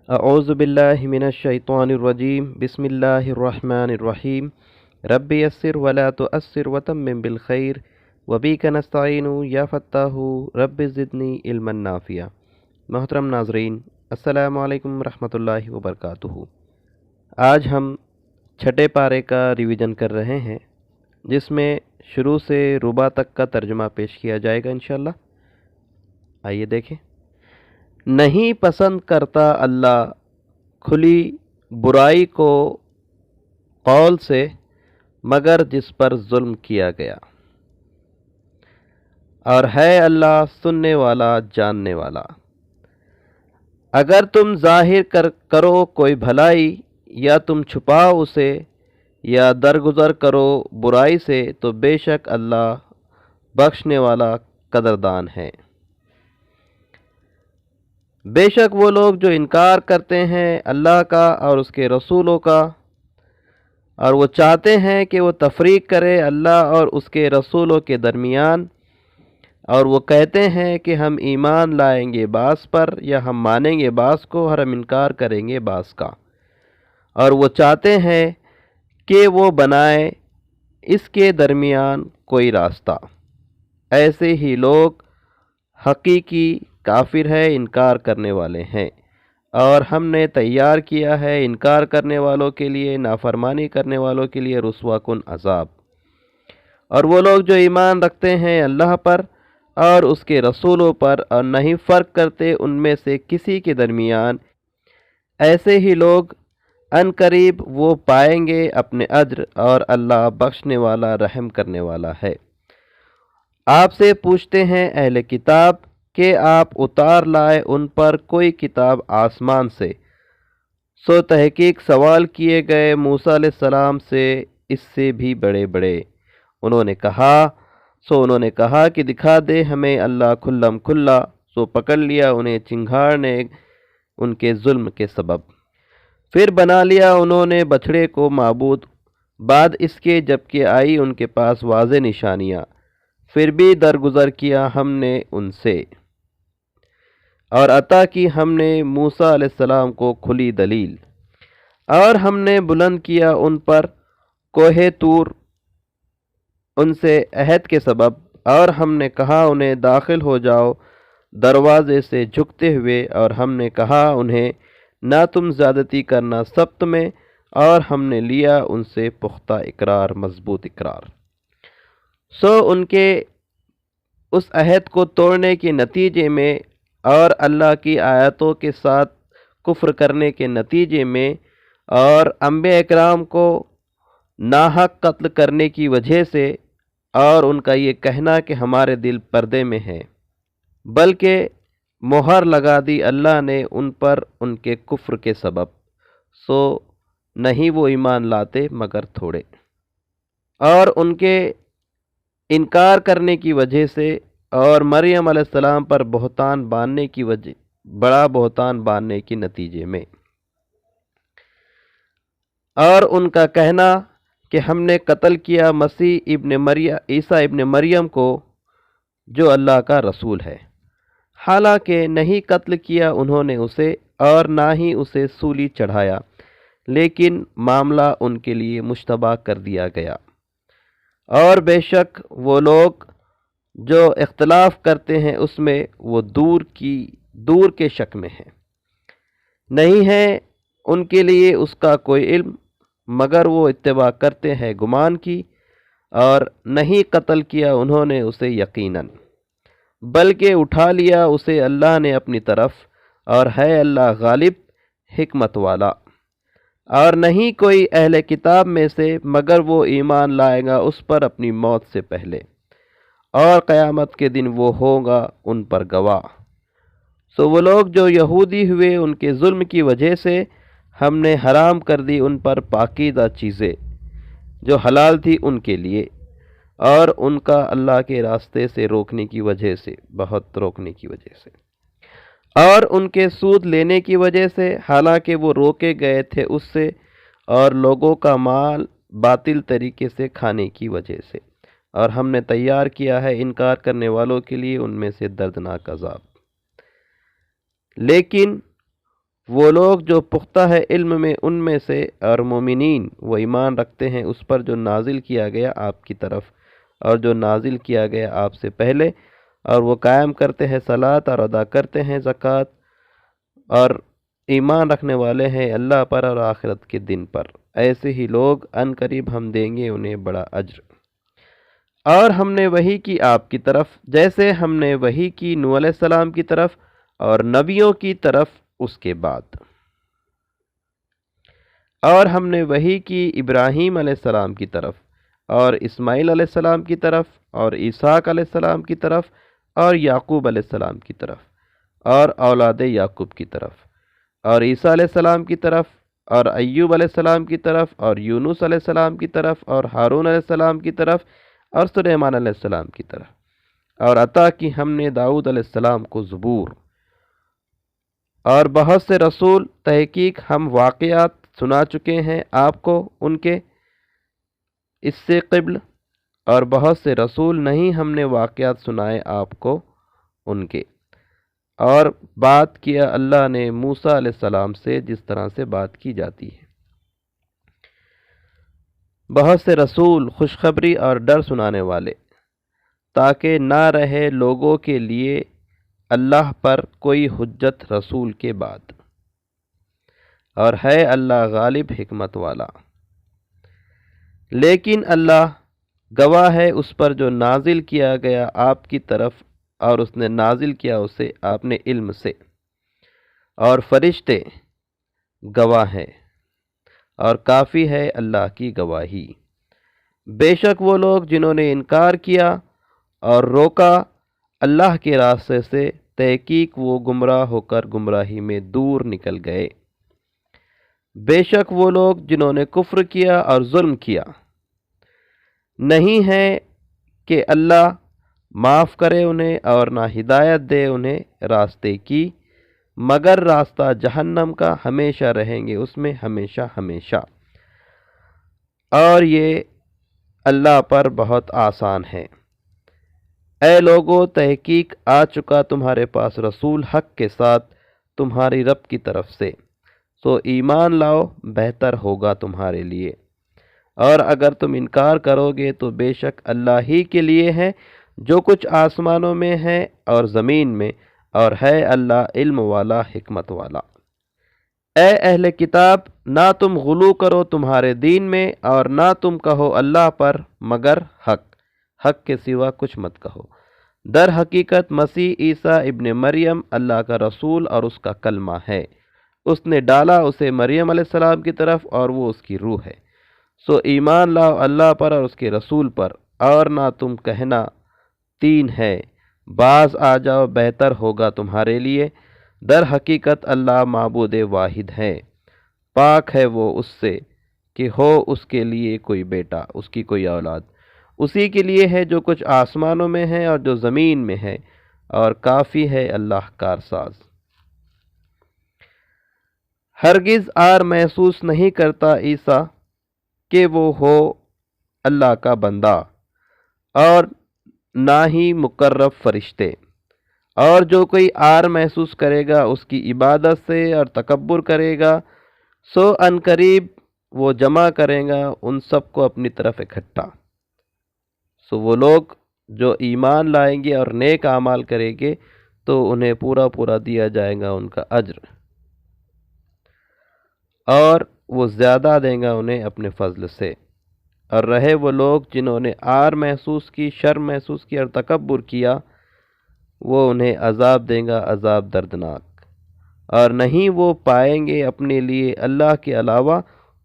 اعوذ باللہ من الشیطان الرجیم بسم اللہ الرحمن الرحیم رب یسر ولا تؤثر وتمم بالخیر وبیک نستعین یا فتاح رب زدنی علما نافعا۔ محترم ناظرین، السلام علیکم ورحمۃ اللہ وبرکاتہ۔ آج ہم چھٹے پارے کا ریویژن کر رہے ہیں، جس میں شروع سے ربع تک کا ترجمہ پیش کیا جائے گا انشاءاللہ۔ آئیے دیکھیں۔ نہیں پسند کرتا اللہ کھلی برائی کو قول سے مگر جس پر ظلم کیا گیا، اور ہے اللہ سننے والا جاننے والا۔ اگر تم ظاہر کرو کوئی بھلائی یا تم چھپاؤ اسے یا درگزر کرو برائی سے، تو بے شک اللہ بخشنے والا قدردان ہے۔ بے شک وہ لوگ جو انکار کرتے ہیں اللہ کا اور اس کے رسولوں کا، اور وہ چاہتے ہیں کہ وہ تفریق کرے اللہ اور اس کے رسولوں کے درمیان، اور وہ کہتے ہیں کہ ہم ایمان لائیں گے بعض پر یا ہم مانیں گے بعض کو اور ہم انکار کریں گے بعض کا، اور وہ چاہتے ہیں کہ وہ بنائے اس کے درمیان کوئی راستہ۔ ایسے ہی لوگ حقیقی کافر ہے، انکار کرنے والے ہیں، اور ہم نے تیار کیا ہے انکار کرنے والوں کے لیے، نافرمانی کرنے والوں کے لیے رسوا کن عذاب۔ اور وہ لوگ جو ایمان رکھتے ہیں اللہ پر اور اس کے رسولوں پر اور نہیں فرق کرتے ان میں سے کسی کے درمیان، ایسے ہی لوگ ان قریب وہ پائیں گے اپنے اجر، اور اللہ بخشنے والا رحم کرنے والا ہے۔ آپ سے پوچھتے ہیں اہل کتاب کہ آپ اتار لائے ان پر کوئی کتاب آسمان سے، سو تحقیق سوال کیے گئے موسیٰ علیہ السلام سے اس سے بھی بڑے بڑے۔ انہوں نے کہا کہ دکھا دے ہمیں اللہ کھلم کھلا، سو پکڑ لیا انہیں چنگھاڑ نے ان کے ظلم کے سبب۔ پھر بنا لیا انہوں نے بچھڑے کو معبود بعد اس کے جبکہ آئی ان کے پاس واضح نشانیاں، پھر بھی درگزر کیا ہم نے ان سے، اور عطا کی ہم نے موسیٰ علیہ السلام کو کھلی دلیل، اور ہم نے بلند کیا ان پر کوہ طور ان سے عہد کے سبب، اور ہم نے کہا انہیں داخل ہو جاؤ دروازے سے جھکتے ہوئے، اور ہم نے کہا انہیں نہ تم زیادتی کرنا سبت میں، اور ہم نے لیا ان سے پختہ اقرار، مضبوط اقرار۔ سو ان کے اس عہد کو توڑنے کے نتیجے میں اور اللہ کی آیتوں کے ساتھ کفر کرنے کے نتیجے میں اور انبیاء اکرام کو ناحق قتل کرنے کی وجہ سے، اور ان کا یہ کہنا کہ ہمارے دل پردے میں ہیں، بلکہ مہر لگا دی اللہ نے ان پر ان کے کفر کے سبب، سو نہیں وہ ایمان لاتے مگر تھوڑے۔ اور ان کے انکار کرنے کی وجہ سے اور مریم علیہ السلام پر بہتان باندھنے کی وجہ، بڑا بہتان باندھنے کے نتیجے میں، اور ان کا کہنا کہ ہم نے قتل کیا عیسیٰ ابن مریم کو جو اللہ کا رسول ہے، حالانکہ نہیں قتل کیا انہوں نے اسے اور نہ ہی اسے سولی چڑھایا، لیکن معاملہ ان کے لیے مشتبہ کر دیا گیا۔ اور بے شک وہ لوگ جو اختلاف کرتے ہیں اس میں وہ دور کے شک میں ہیں، نہیں ہے ان کے لیے اس کا کوئی علم، مگر وہ اتباع کرتے ہیں گمان کی، اور نہیں قتل کیا انہوں نے اسے یقیناً، بلکہ اٹھا لیا اسے اللہ نے اپنی طرف، اور ہے اللہ غالب حکمت والا۔ اور نہیں کوئی اہل کتاب میں سے مگر وہ ایمان لائے گا اس پر اپنی موت سے پہلے، اور قیامت کے دن وہ ہوگا ان پر گواہ۔ سو وہ لوگ جو یہودی ہوئے ان کے ظلم کی وجہ سے ہم نے حرام کر دی ان پر پاکیزہ چیزیں جو حلال تھی ان کے لیے، اور ان کا اللہ کے راستے سے روکنے کی وجہ سے، بہت روکنے کی وجہ سے، اور ان کے سود لینے کی وجہ سے، حالانکہ وہ روکے گئے تھے اس سے، اور لوگوں کا مال باطل طریقے سے کھانے کی وجہ سے، اور ہم نے تیار کیا ہے انکار کرنے والوں کے لیے ان میں سے دردناک عذاب۔ لیکن وہ لوگ جو پختہ ہے علم میں ان میں سے، اور مومنین وہ ایمان رکھتے ہیں اس پر جو نازل کیا گیا آپ کی طرف اور جو نازل کیا گیا آپ سے پہلے، اور وہ قائم کرتے ہیں صلاۃ اور ادا کرتے ہیں زکوٰۃ، اور ایمان رکھنے والے ہیں اللہ پر اور آخرت کے دن پر، ایسے ہی لوگ ان قریب ہم دیں گے انہیں بڑا اجر۔ اور ہم نے وحی کی آپ کی طرف جیسے ہم نے وحی کی نوح علیہ السلام کی طرف اور نبیوں کی طرف اس کے بعد، اور ہم نے وحی کی ابراہیم علیہ السلام کی طرف اور اسماعیل علیہ السلام کی طرف اور اسحاق علیہ السلام کی طرف اور یعقوب علیہ السلام کی طرف اور اولاد یعقوب کی طرف اور عیسیٰ علیہ السلام کی طرف اور ایوب علیہ السلام کی طرف اور یونس علیہ السلام کی طرف اور ہارون علیہ السلام کی طرف اور سلیمان علیہ السلام کی طرف، اور عطا کی ہم نے داؤد علیہ السلام کو زبور، اور بہت سے رسول تحقیق ہم واقعات سنا چکے ہیں آپ کو ان کے اس سے قبل، اور بہت سے رسول نہیں ہم نے واقعات سنائے آپ کو ان کے، اور بات کیا اللہ نے موسیٰ علیہ السلام سے جس طرح سے بات کی جاتی ہے۔ بہت سے رسول خوشخبری اور ڈر سنانے والے، تاکہ نہ رہے لوگوں کے لیے اللہ پر کوئی حجت رسول کے بعد، اور ہے اللہ غالب حکمت والا۔ لیکن اللہ گواہ ہے اس پر جو نازل کیا گیا آپ کی طرف، اور اس نے نازل کیا اسے آپ نے علم سے، اور فرشتے گواہ ہیں، اور کافی ہے اللہ کی گواہی۔ بے شک وہ لوگ جنہوں نے انکار کیا اور روکا اللہ کے راستے سے، تحقیق وہ گمراہ ہو کر گمراہی میں دور نکل گئے۔ بے شک وہ لوگ جنہوں نے کفر کیا اور ظلم کیا، نہیں ہے کہ اللہ معاف کرے انہیں اور نہ ہدایت دے انہیں راستے کی، مگر راستہ جہنم کا، ہمیشہ رہیں گے اس میں ہمیشہ ہمیشہ، اور یہ اللہ پر بہت آسان ہے۔ اے لوگو، تحقیق آ چکا تمہارے پاس رسول حق کے ساتھ تمہاری رب کی طرف سے، سو ایمان لاؤ، بہتر ہوگا تمہارے لیے، اور اگر تم انکار کرو گے تو بے شک اللہ ہی کے لیے ہے جو کچھ آسمانوں میں ہے اور زمین میں، اور ہے اللہ علم والا حکمت والا۔ اے اہل کتاب، نہ تم غلو کرو تمہارے دین میں، اور نہ تم کہو اللہ پر مگر حق کے سوا کچھ مت کہو۔ در حقیقت مسیح عیسیٰ ابن مریم اللہ کا رسول اور اس کا کلمہ ہے، اس نے ڈالا اسے مریم علیہ السلام کی طرف اور وہ اس کی روح ہے، سو ایمان لاؤ اللہ پر اور اس کے رسول پر، اور نہ تم کہنا تین ہے، باز آ جاؤ، بہتر ہوگا تمہارے لیے۔ در حقیقت اللہ معبود واحد ہے، پاک ہے وہ اس سے کہ ہو اس کے لیے کوئی بیٹا، اس کی کوئی اولاد، اسی کے لیے ہے جو کچھ آسمانوں میں ہے اور جو زمین میں ہے، اور کافی ہے اللہ کارساز۔ ہرگز آر محسوس نہیں کرتا عیسیٰ کہ وہ ہو اللہ کا بندہ، اور نہ ہی مقرب فرشتے، اور جو کوئی آر محسوس کرے گا اس کی عبادت سے اور تکبر کرے گا، سو ان قریب وہ جمع کرے گا ان سب کو اپنی طرف اکٹھا۔ سو وہ لوگ جو ایمان لائیں گے اور نیک اعمال کریں گے تو انہیں پورا پورا دیا جائے گا ان کا اجر، اور وہ زیادہ دیں گا انہیں اپنے فضل سے۔ اور رہے وہ لوگ جنہوں نے آر محسوس کی، شرم محسوس کی اور تکبر کیا، وہ انہیں عذاب دے گا، عذاب دردناک، اور نہیں وہ پائیں گے اپنے لیے اللہ کے علاوہ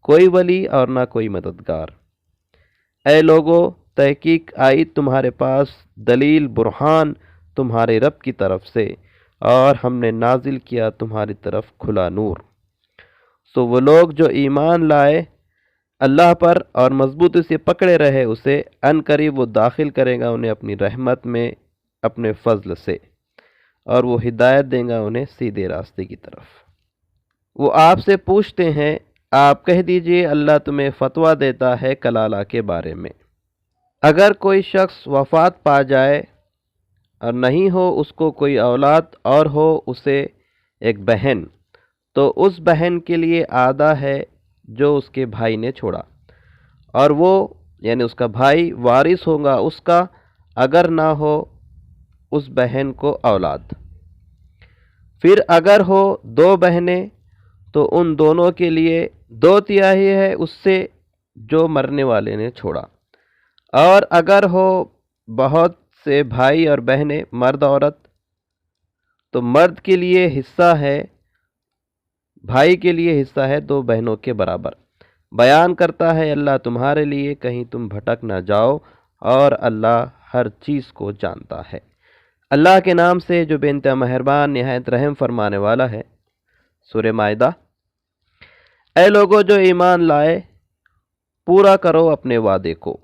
کوئی ولی اور نہ کوئی مددگار۔ اے لوگو، تحقیق آئی تمہارے پاس دلیل برہان تمہارے رب کی طرف سے، اور ہم نے نازل کیا تمہاری طرف کھلا نور، سو وہ لوگ جو ایمان لائے اللہ پر اور مضبوطی سے پکڑے رہے اسے، ان قریب وہ داخل کرے گا انہیں اپنی رحمت میں اپنے فضل سے، اور وہ ہدایت دیں گا انہیں سیدھے راستے کی طرف۔ وہ آپ سے پوچھتے ہیں، آپ کہہ دیجئے اللہ تمہیں فتویٰ دیتا ہے کلالہ کے بارے میں۔ اگر کوئی شخص وفات پا جائے اور نہیں ہو اس کو کوئی اولاد اور ہو اسے ایک بہن، تو اس بہن کے لیے آدھا ہے جو اس کے بھائی نے چھوڑا، اور وہ یعنی اس کا بھائی وارث ہوگا اس کا اگر نہ ہو اس بہن کو اولاد۔ پھر اگر ہو دو بہنیں تو ان دونوں کے لیے 2/3 ہے اس سے جو مرنے والے نے چھوڑا، اور اگر ہو بہت سے بھائی اور بہنیں مرد عورت تو مرد کے لیے حصہ ہے، بھائی کے لیے حصہ ہے 2 بہنوں کے برابر۔ بیان کرتا ہے اللہ تمہارے لیے کہیں تم بھٹک نہ جاؤ، اور اللہ ہر چیز کو جانتا ہے۔ اللہ کے نام سے جو بے انتہا مہربان نہایت رحم فرمانے والا ہے۔ سورہ مائدہ۔ اے لوگو جو ایمان لائے، پورا کرو اپنے وعدے کو۔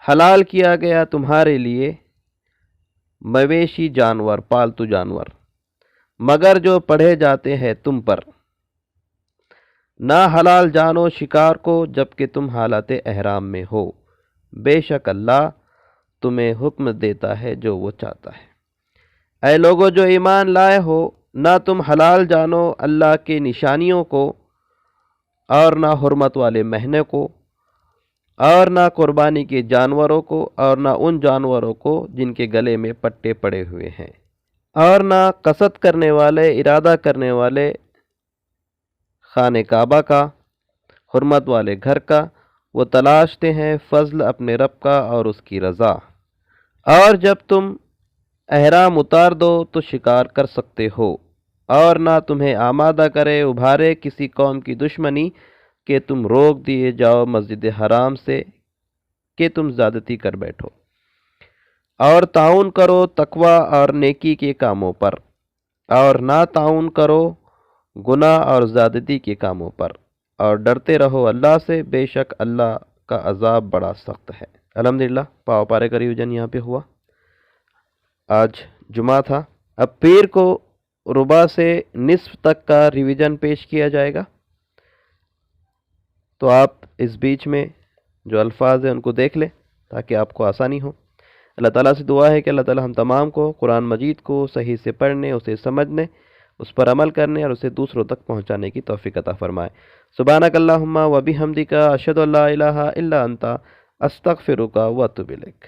حلال کیا گیا تمہارے لیے مویشی جانور، پالتو جانور، مگر جو پڑھے جاتے ہیں تم پر۔ نہ حلال جانو شکار کو جبکہ تم حالت احرام میں ہو، بے شک اللہ تمہیں حکم دیتا ہے جو وہ چاہتا ہے۔ اے لوگو جو ایمان لائے ہو، نہ تم حلال جانو اللہ کی نشانیوں کو، اور نہ حرمت والے مہینے کو، اور نہ قربانی کے جانوروں کو، اور نہ ان جانوروں کو جن کے گلے میں پٹے پڑے ہوئے ہیں، اور نہ قصد کرنے والے، ارادہ کرنے والے خانہ کعبہ کا، حرمت والے گھر کا۔ وہ تلاشتے ہیں فضل اپنے رب کا اور اس کی رضا، اور جب تم احرام اتار دو تو شکار کر سکتے ہو، اور نہ تمہیں آمادہ کرے ابھارے کسی قوم کی دشمنی کہ تم روک دیے جاؤ مسجد حرام سے کہ تم زیادتی کر بیٹھو، اور تعاون کرو تقوی اور نیکی کے کاموں پر، اور نہ تعاون کرو گناہ اور زیادتی کے کاموں پر، اور ڈرتے رہو اللہ سے، بے شک اللہ کا عذاب بڑا سخت ہے۔ الحمدللہ پاو پارے کا ریویژن یہاں پہ ہوا۔ آج جمعہ تھا، اب پیر کو ربع سے نصف تک کا ریویژن پیش کیا جائے گا، تو آپ اس بیچ میں جو الفاظ ہیں ان کو دیکھ لیں تاکہ آپ کو آسانی ہو۔ اللہ تعالیٰ سے دعا ہے کہ اللہ تعالیٰ ہم تمام کو قرآن مجید کو صحیح سے پڑھنے، اسے سمجھنے، اس پر عمل کرنے اور اسے دوسروں تک پہنچانے کی توفیق عطا فرمائے۔ سبحانک اللہم و بحمدک، اشہد ان لا الہ الا انت، استغفرک و اتوب الیک۔